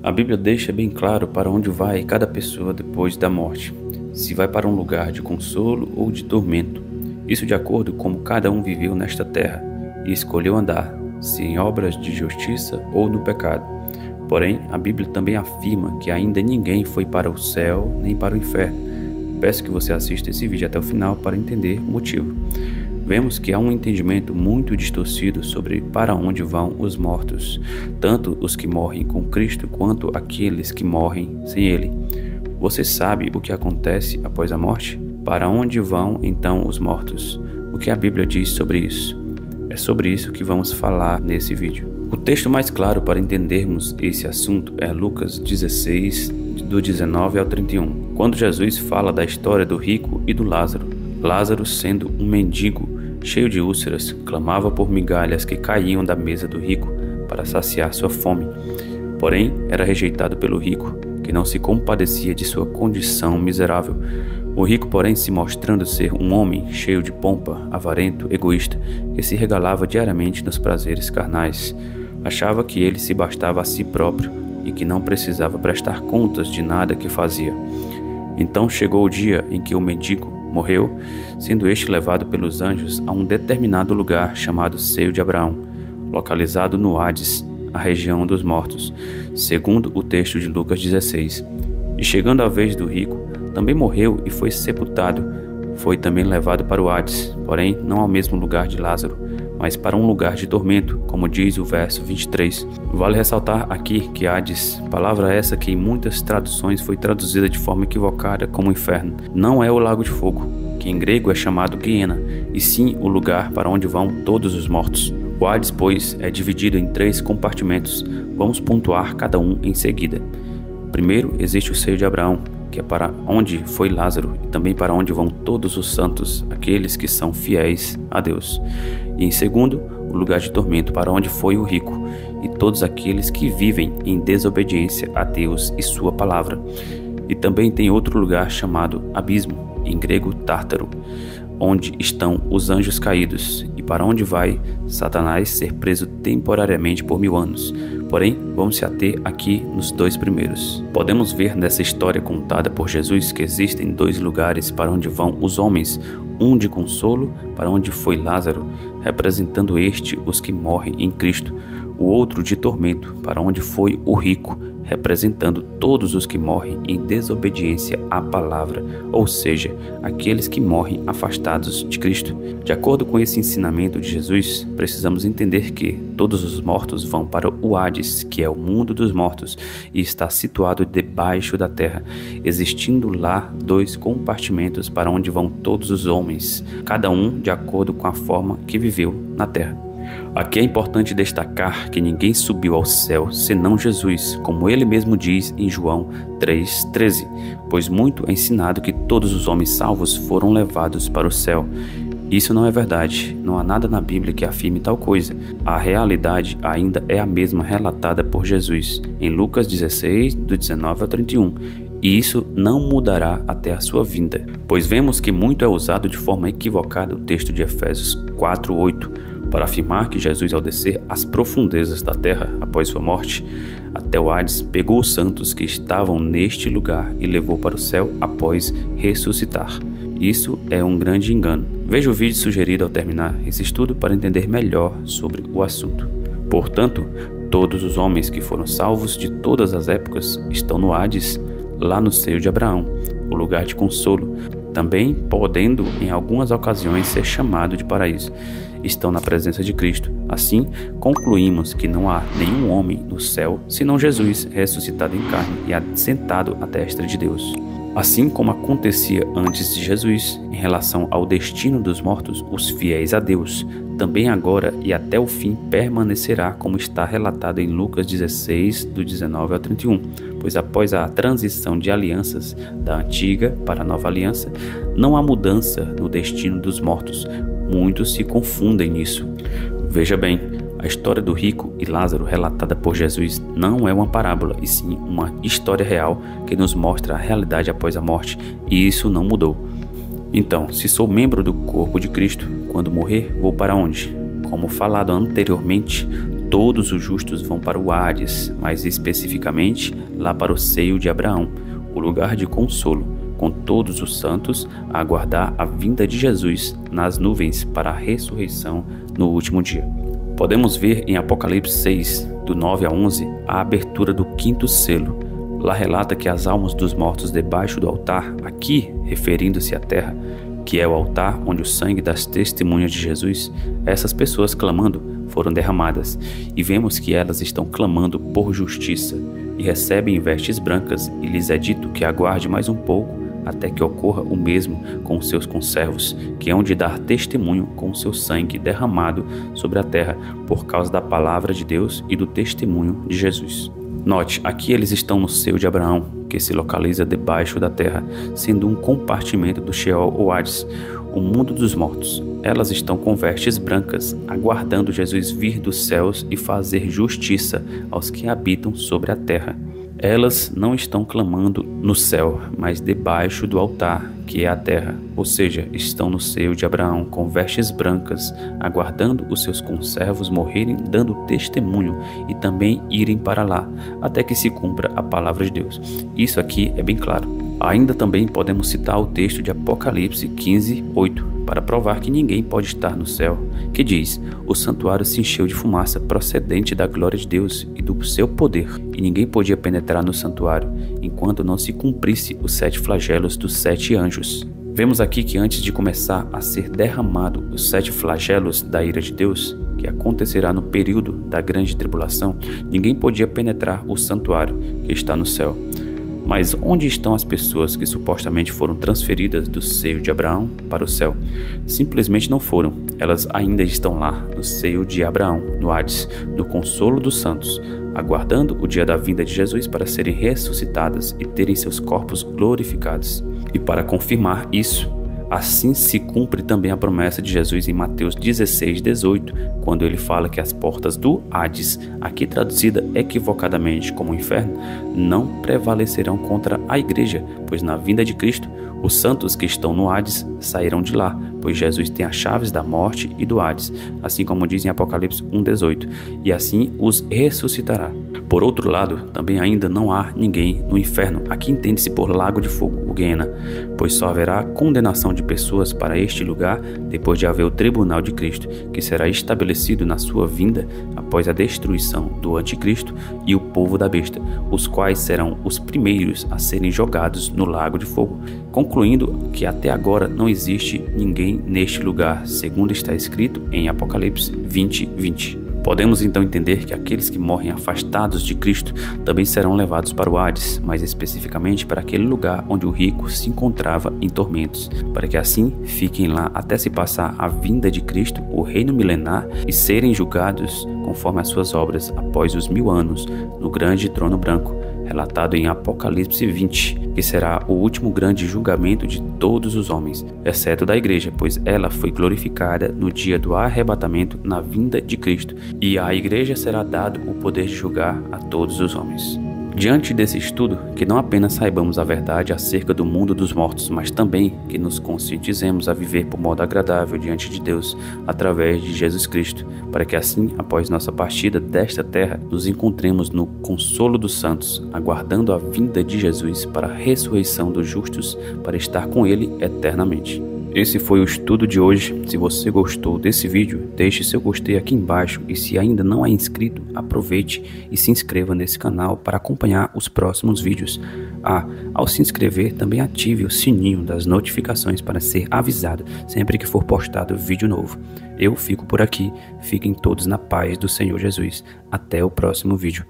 A Bíblia deixa bem claro para onde vai cada pessoa depois da morte, se vai para um lugar de consolo ou de tormento. Isso de acordo com como cada um viveu nesta terra e escolheu andar, se em obras de justiça ou no pecado. Porém, a Bíblia também afirma que ainda ninguém foi para o céu nem para o inferno. Peço que você assista esse vídeo até o final para entender o motivo. Vemos que há um entendimento muito distorcido sobre para onde vão os mortos, tanto os que morrem com Cristo quanto aqueles que morrem sem Ele. Você sabe o que acontece após a morte? Para onde vão então os mortos? O que a Bíblia diz sobre isso? É sobre isso que vamos falar nesse vídeo. O texto mais claro para entendermos esse assunto é Lucas 16, do 19 ao 31, quando Jesus fala da história do rico e do Lázaro. Lázaro, sendo um mendigo, cheio de úlceras, clamava por migalhas que caíam da mesa do rico para saciar sua fome. Porém, era rejeitado pelo rico, que não se compadecia de sua condição miserável. O rico, porém, se mostrando ser um homem cheio de pompa, avarento, egoísta, que se regalava diariamente nos prazeres carnais, achava que ele se bastava a si próprio e que não precisava prestar contas de nada que fazia. Então chegou o dia em que o mendigo morreu, sendo este levado pelos anjos a um determinado lugar chamado Seio de Abraão, localizado no Hades, a região dos mortos, segundo o texto de Lucas 16. E chegando a vez do rico, também morreu e foi sepultado. Foi também levado para o Hades, porém não ao mesmo lugar de Lázaro, mas para um lugar de tormento, como diz o verso 23. Vale ressaltar aqui que Hades, palavra essa que em muitas traduções foi traduzida de forma equivocada como inferno, não é o lago de fogo, que em grego é chamado Guiena, e sim o lugar para onde vão todos os mortos. O Hades, pois, é dividido em 3 compartimentos. Vamos pontuar cada um em seguida. Primeiro, existe o seio de Abraão, que é para onde foi Lázaro, e também para onde vão todos os santos, aqueles que são fiéis a Deus. E em segundo, o lugar de tormento, para onde foi o rico, e todos aqueles que vivem em desobediência a Deus e sua palavra. E também tem outro lugar chamado abismo, em grego Tártaro, onde estão os anjos caídos, e para onde vai Satanás ser preso temporariamente por 1000 anos. Porém, vamos se ater aqui nos 2 primeiros. Podemos ver nessa história contada por Jesus que existem 2 lugares para onde vão os homens, um de consolo, para onde foi Lázaro, representando os que morrem em Cristo, o outro de tormento, para onde foi o rico, representando todos os que morrem em desobediência à palavra, ou seja, aqueles que morrem afastados de Cristo. De acordo com esse ensinamento de Jesus, precisamos entender que todos os mortos vão para o Hades, que é o mundo dos mortos, e está situado debaixo da terra, existindo lá 2 compartimentos para onde vão todos os homens, cada um de acordo com a forma que viveu na terra. Aqui é importante destacar que ninguém subiu ao céu senão Jesus, como ele mesmo diz em João 3,13, pois muito é ensinado que todos os homens salvos foram levados para o céu. Isso não é verdade, não há nada na Bíblia que afirme tal coisa. A realidade ainda é a mesma relatada por Jesus, em Lucas 16, do 19 ao 31. E isso não mudará até a sua vinda, pois vemos que muito é usado de forma equivocada o texto de Efésios 4:8, para afirmar que Jesus, ao descer às profundezas da terra após sua morte, até o Hades, pegou os santos que estavam neste lugar e levou para o céu após ressuscitar. Isso é um grande engano. Veja o vídeo sugerido ao terminar esse estudo para entender melhor sobre o assunto. Portanto, todos os homens que foram salvos de todas as épocas estão no Hades, lá no seio de Abraão, o lugar de consolo, também podendo em algumas ocasiões ser chamado de paraíso. Estão na presença de Cristo. Assim, concluímos que não há nenhum homem no céu senão Jesus ressuscitado em carne e assentado à destra de Deus. Assim como acontecia antes de Jesus, em relação ao destino dos mortos, os fiéis a Deus, também agora e até o fim permanecerá como está relatado em Lucas 16, do 19 ao 31, pois após a transição de alianças da antiga para a nova aliança, não há mudança no destino dos mortos. Muitos se confundem nisso. Veja bem, a história do rico e Lázaro relatada por Jesus não é uma parábola, e sim uma história real que nos mostra a realidade após a morte, e isso não mudou. Então, se sou membro do corpo de Cristo, quando morrer, vou para onde? Como falado anteriormente, todos os justos vão para o Hades, mais especificamente lá para o seio de Abraão, o lugar de consolo, com todos os santos a aguardar a vinda de Jesus nas nuvens para a ressurreição no último dia. Podemos ver em Apocalipse 6, do 9 a 11, a abertura do quinto selo. Lá relata que as almas dos mortos debaixo do altar, aqui referindo-se à terra, que é o altar onde o sangue das testemunhas de Jesus, essas pessoas clamando foram derramadas, e vemos que elas estão clamando por justiça, e recebem vestes brancas, e lhes é dito que aguarde mais um pouco, até que ocorra o mesmo com os seus conservos, que hão de dar testemunho com o seu sangue derramado sobre a terra, por causa da palavra de Deus e do testemunho de Jesus. Note, aqui eles estão no seio de Abraão, que se localiza debaixo da terra, sendo um compartimento do Sheol ou Hades, o mundo dos mortos. Elas estão com vestes brancas, aguardando Jesus vir dos céus e fazer justiça aos que habitam sobre a terra. Elas não estão clamando no céu, mas debaixo do altar, que é a terra, ou seja, estão no seio de Abraão com vestes brancas, aguardando os seus conservos morrerem, dando testemunho e também irem para lá, até que se cumpra a palavra de Deus. Isso aqui é bem claro. Ainda também podemos citar o texto de Apocalipse 15, 8, para provar que ninguém pode estar no céu, que diz: o santuário se encheu de fumaça procedente da glória de Deus e do seu poder, e ninguém podia penetrar no santuário, enquanto não se cumprisse os 7 flagelos dos 7 anjos. Vemos aqui que antes de começar a ser derramado os 7 flagelos da ira de Deus, que acontecerá no período da grande tribulação, ninguém podia penetrar o santuário que está no céu. Mas onde estão as pessoas que supostamente foram transferidas do seio de Abraão para o céu? Simplesmente não foram. Elas ainda estão lá, no seio de Abraão, no Hades, no consolo dos santos, aguardando o dia da vinda de Jesus para serem ressuscitadas e terem seus corpos glorificados. E para confirmar isso, assim se cumpre também a promessa de Jesus em Mateus 16, 18, quando ele fala que as portas do Hades, aqui traduzida equivocadamente como inferno, não prevalecerão contra a igreja, pois na vinda de Cristo, os santos que estão no Hades sairão de lá, pois Jesus tem as chaves da morte e do Hades, assim como diz em Apocalipse 1,18, e assim os ressuscitará. Por outro lado, também ainda não há ninguém no inferno, aqui entende-se por lago de fogo, o Guiena, pois só haverá condenação de pessoas para este lugar depois de haver o tribunal de Cristo, que será estabelecido na sua vinda após a destruição do anticristo e o povo da besta, os quais serão os primeiros a serem jogados no lago de fogo, concluindo que até agora não existe ninguém neste lugar, segundo está escrito em Apocalipse 20, 20. Podemos então entender que aqueles que morrem afastados de Cristo também serão levados para o Hades, mais especificamente para aquele lugar onde o rico se encontrava em tormentos, para que assim fiquem lá até se passar a vinda de Cristo, o reino milenar, e serem julgados conforme as suas obras após os 1000 anos, no grande trono branco, relatado em Apocalipse 20, que será o último grande julgamento de todos os homens, exceto da igreja, pois ela foi glorificada no dia do arrebatamento na vinda de Cristo, e à igreja será dado o poder de julgar a todos os homens. Diante desse estudo, que não apenas saibamos a verdade acerca do mundo dos mortos, mas também que nos conscientizemos a viver por modo agradável diante de Deus através de Jesus Cristo, para que assim, após nossa partida desta terra, nos encontremos no consolo dos santos, aguardando a vinda de Jesus para a ressurreição dos justos, para estar com Ele eternamente. Esse foi o estudo de hoje. Se você gostou desse vídeo, deixe seu gostei aqui embaixo e se ainda não é inscrito, aproveite e se inscreva nesse canal para acompanhar os próximos vídeos. Ao se inscrever, também ative o sininho das notificações para ser avisado sempre que for postado vídeo novo. Eu fico por aqui, fiquem todos na paz do Senhor Jesus. Até o próximo vídeo.